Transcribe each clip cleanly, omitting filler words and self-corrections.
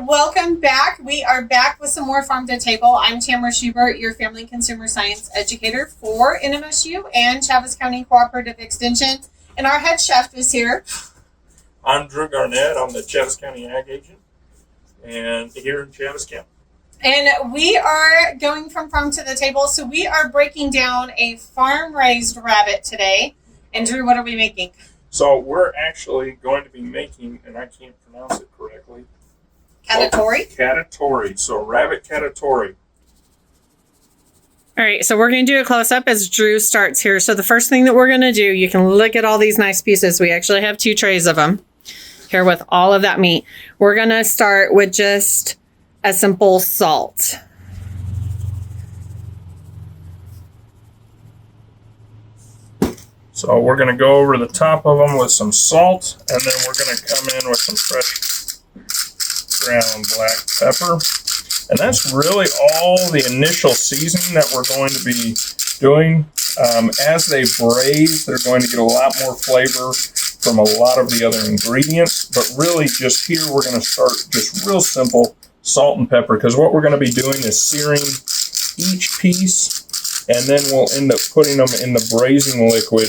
welcome back. We are back with some more Farm to Table. I'm Tamara Schubert, your Family Consumer Science Educator for NMSU and Chaves County Cooperative Extension. And our head chef is here. I'm Drew Garnett. I'm the Chaves County Ag Agent and here in Chaves County. And we are going from farm to the table. So we are breaking down a farm-raised rabbit today. And Drew, what are we making? So we're actually going to be making, and I can't pronounce it correctly. Cacciatore? Cacciatore. So rabbit cacciatore. All right, so we're going to do a close-up as Drew starts here. So the first thing that we're going to do, you can look at all these nice pieces. We actually have 2 trays of them here with all of that meat. We're going to start with just a simple salt. So we're going to go over the top of them with some salt, and then we're going to come in with some fresh ground black pepper. And that's really all the initial seasoning that we're going to be doing. As they braise, they're going to get a lot more flavor from a lot of the other ingredients. But really, just here, we're going to start just real simple salt and pepper, because what we're going to be doing is searing each piece, and then we'll end up putting them in the braising liquid,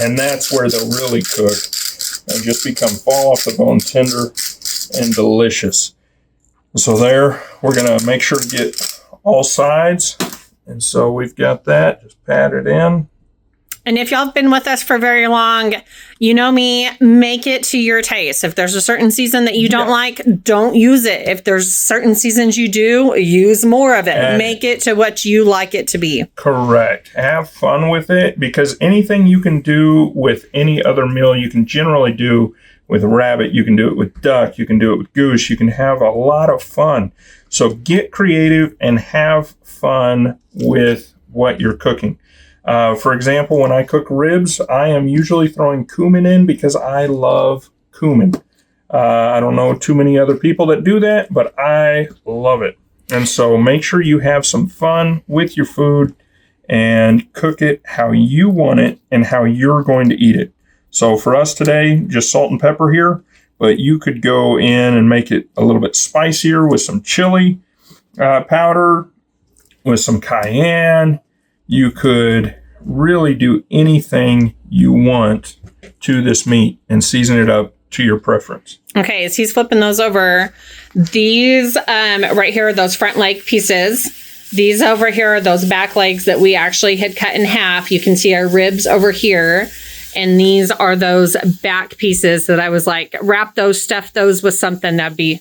and that's where they'll really cook and just become fall off the bone tender and delicious. So there, we're going to make sure to get all sides, and so we've got that, just pat it in. And if y'all have been with us for very long, you know me, make it to your taste. If there's a certain season that you don't like, don't use it. If there's certain seasons you do, use more of it. And make it to what you like it to be. Correct. Have fun with it, because anything you can do with any other meal, you can generally do with rabbit. You can do it with duck. You can do it with goose. You can have a lot of fun. So get creative and have fun with what you're cooking. For example, when I cook ribs, I am usually throwing cumin in because I love cumin. I don't know too many other people that do that, but I love it. And so make sure you have some fun with your food and cook it how you want it and how you're going to eat it. So for us today, just salt and pepper here, but you could go in and make it a little bit spicier with some chili powder, with some cayenne. You could really do anything you want to this meat and season it up to your preference. Okay, as he's flipping those over, these right here are those front leg pieces. These over here are those back legs that we actually had cut in half. You can see our ribs over here. And these are those back pieces that I was like, wrap those, stuff those with something, that'd be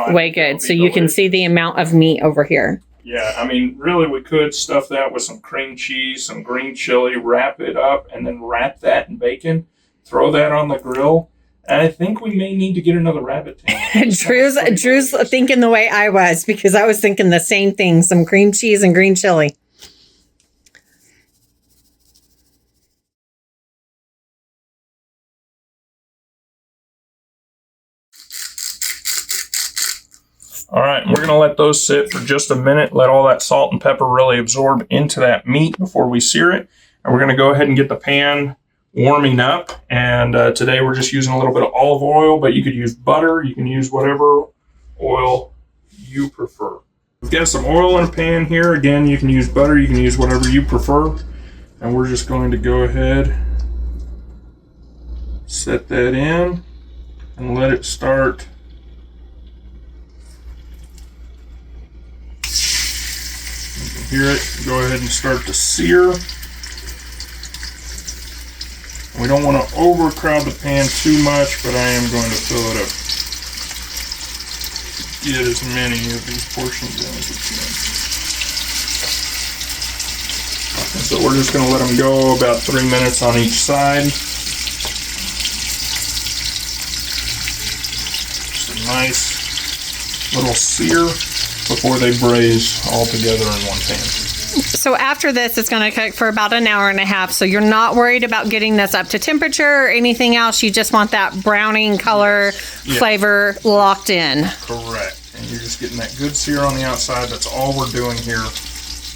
way good. So you can see the amount of meat over here. Yeah, I mean, really, we could stuff that with some cream cheese, some green chili, wrap it up, and then wrap that in bacon, throw that on the grill. And I think we may need to get another rabbit tank. Drew's thinking the way I was, because I was thinking the same thing, some cream cheese and green chili. All right, we're going to let those sit for just a minute, let all that salt and pepper really absorb into that meat before we sear it. And we're going to go ahead and get the pan warming up. And today we're just using a little bit of olive oil, but you could use butter. You can use whatever oil you prefer. We've got some oil in a pan here. Again, you can use butter. You can use whatever you prefer. And we're just going to go ahead, set that in, and let it start. Hear it, go ahead and start to sear. We don't want to overcrowd the pan too much, but I am going to fill it up. Get as many of these portions in as we can. And so we're just going to let them go about 3 minutes on each side. Just a nice little sear before they braise all together in one pan. So after this, it's going to cook for about an hour and a half. So you're not worried about getting this up to temperature or anything else. You just want that browning color flavor locked in. Correct. And you're just getting that good sear on the outside. That's all we're doing here.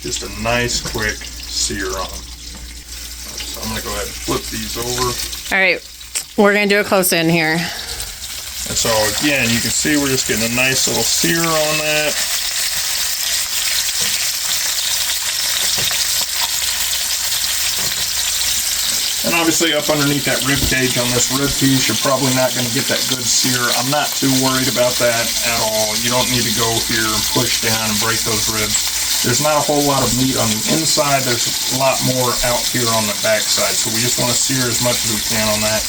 Just a nice, quick sear on them. So I'm going to go ahead and flip these over. All right. We're going to do a close in here. And so again, you can see we're just getting a nice little sear on that. And obviously up underneath that rib cage on this rib piece, you're probably not going to get that good sear. I'm not too worried about that at all. You don't need to go here and push down and break those ribs. There's not a whole lot of meat on the inside. There's a lot more out here on the back side. So we just want to sear as much as we can on that.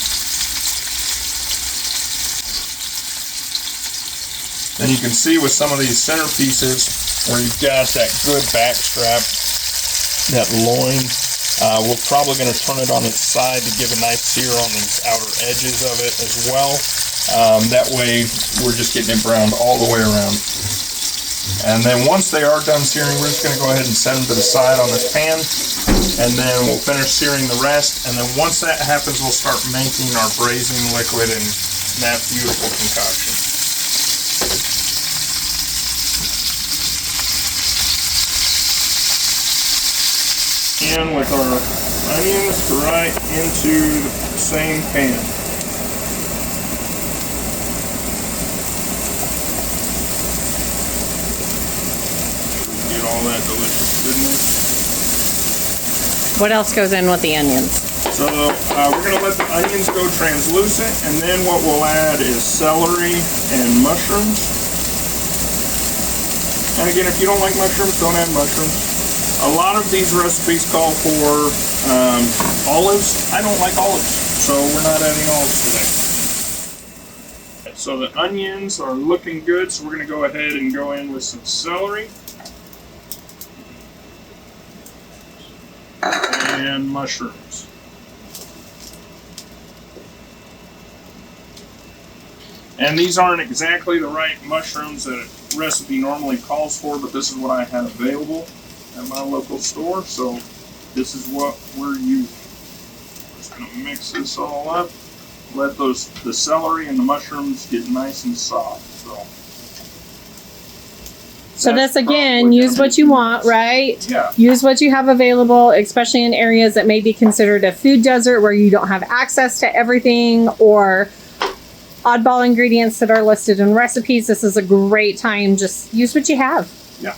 Then you can see with some of these center pieces where you've got that good back strap, that loin, we're probably going to turn it on its side to give a nice sear on these outer edges of it as well. That way we're just getting it browned all the way around. And then once they are done searing, we're just going to go ahead and set them to the side on this pan, and then we'll finish searing the rest. And then once that happens, we'll start making our braising liquid and that beautiful concoction. In with our onions right into the same pan. Get all that delicious goodness. What else goes in with the onions? So we're going to let the onions go translucent, and then what we'll add is celery and mushrooms. And again, if you don't like mushrooms, don't add mushrooms. A lot of these recipes call for olives. I don't like olives, so we're not adding olives today. So the onions are looking good, so we're going to go ahead and go in with some celery and mushrooms. And these aren't exactly the right mushrooms that a recipe normally calls for, but this is what I have available at my local store, so this is what we're using. Just gonna mix this all up, let the celery and the mushrooms get nice and soft. So this again, use what you want, right? Yeah. Use what you have available, especially in areas that may be considered a food desert where you don't have access to everything, or oddball ingredients that are listed in recipes. This is a great time. Just use what you have. Yeah.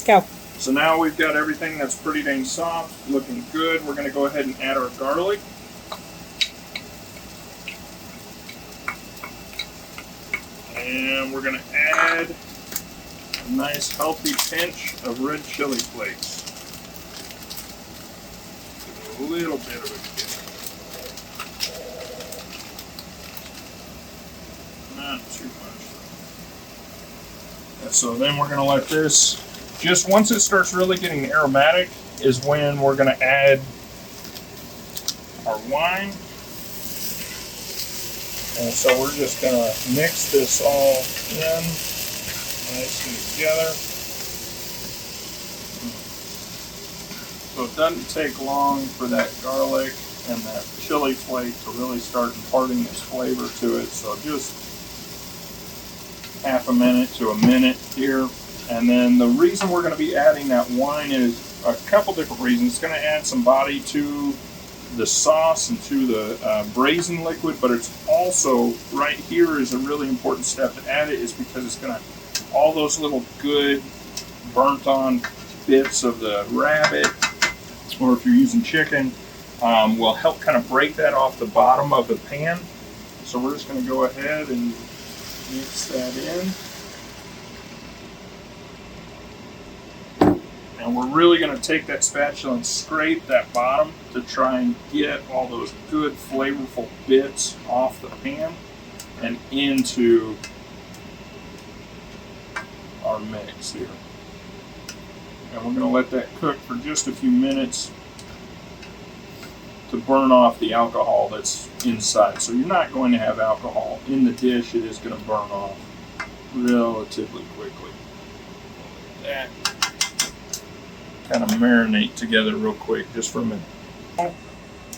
Go. So now we've got everything that's pretty dang soft, looking good. We're going to go ahead and add our garlic. And we're going to add a nice healthy pinch of red chili flakes. Give it a little bit of a kick. Not too much. And so then we're going to let this, just once it starts really getting aromatic is when we're going to add our wine. And so we're just going to mix this all in nicely together. So it doesn't take long for that garlic and that chili flake to really start imparting this flavor to it. So just half a minute to a minute here. And then the reason we're going to be adding that wine is a couple different reasons. It's going to add some body to the sauce and to the braising liquid, but it's also, right here is a really important step to add it, is because it's going to, all those little good burnt on bits of the rabbit, or if you're using chicken, will help kind of break that off the bottom of the pan. So we're just going to go ahead and mix that in. And we're really going to take that spatula and scrape that bottom to try and get all those good flavorful bits off the pan and into our mix here. And we're going to let that cook for just a few minutes to burn off the alcohol that's inside. So you're not going to have alcohol in the dish. It is going to burn off relatively quickly. That kind of marinate together real quick just for a minute.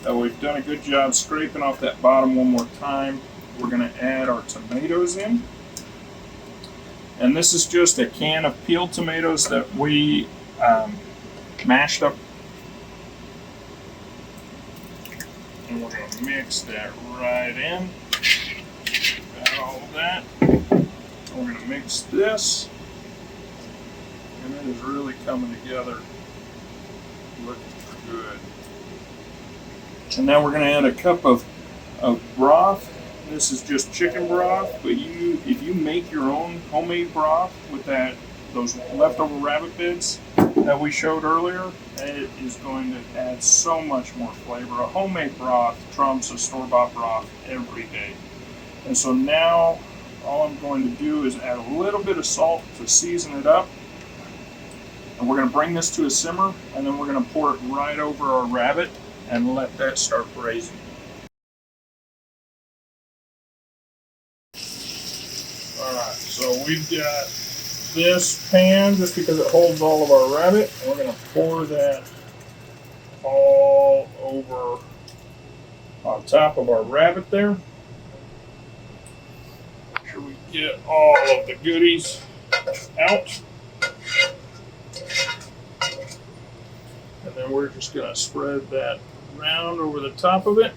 Now we've done a good job scraping off that bottom one more time. We're going to add our tomatoes in. And this is just a can of peeled tomatoes that we mashed up. And we're going to mix that right in. all of that. We're going to mix this, and it is really coming together. Looking good. And now we're going to add a cup of broth. This is just chicken broth, but if you make your own homemade broth with those leftover rabbit bits that we showed earlier, it is going to add so much more flavor. A homemade broth trumps a store-bought broth every day. And so now all I'm going to do is add a little bit of salt to season it up. And we're going to bring this to a simmer, and then we're going to pour it right over our rabbit and let that start braising. Alright, so we've got this pan just because it holds all of our rabbit, and we're going to pour that all over on top of our rabbit there. Make sure we get all of the goodies out. And then we're just going to spread that round over the top of it.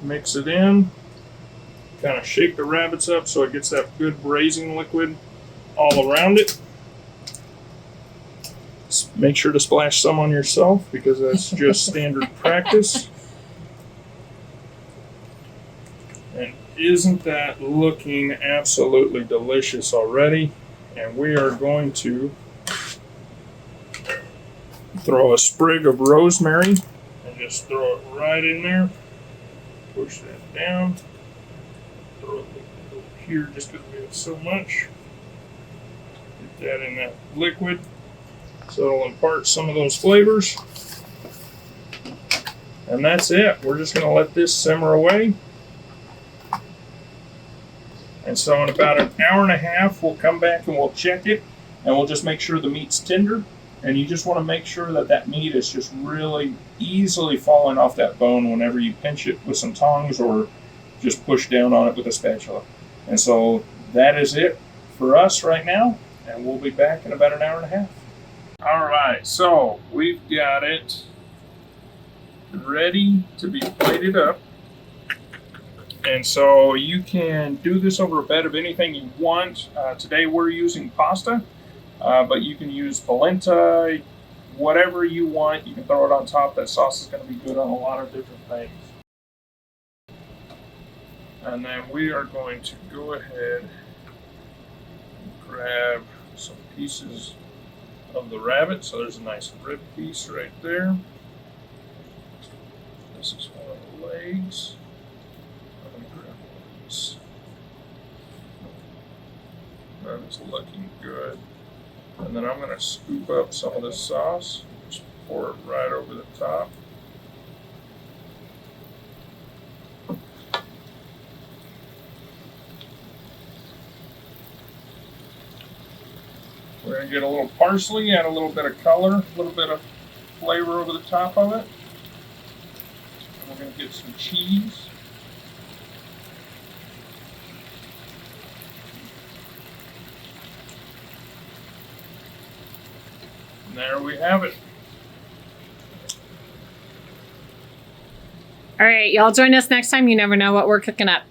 Mix it in. Kind of shake the rabbits up so it gets that good braising liquid all around it. Make sure to splash some on yourself because that's just standard practice. And isn't that looking absolutely delicious already? And we are going to throw a sprig of rosemary and just throw it right in there. Push that down. Throw it over here just because we have so much. Get that in that liquid so it'll impart some of those flavors. And that's it. We're just going to let this simmer away. And so in about an hour and a half, we'll come back and we'll check it, and we'll just make sure the meat's tender. And you just want to make sure that that meat is just really easily falling off that bone whenever you pinch it with some tongs or just push down on it with a spatula. And so that is it for us right now, and we'll be back in about an hour and a half. All right, so we've got it ready to be plated up. And so you can do this over a bed of anything you want. Today we're using pasta, but you can use polenta, whatever you want. You can throw it on top. That sauce is going to be good on a lot of different things. And then we are going to go ahead and grab some pieces of the rabbit. So there's a nice rib piece right there. This is one of the legs. I'm going to grab one of these. That is looking good. And then I'm going to scoop up some of this sauce, just pour it right over the top. We're going to get a little parsley, add a little bit of color, a little bit of flavor over the top of it. And we're going to get some cheese. And there we have it. All right, y'all join us next time. You never know what we're cooking up.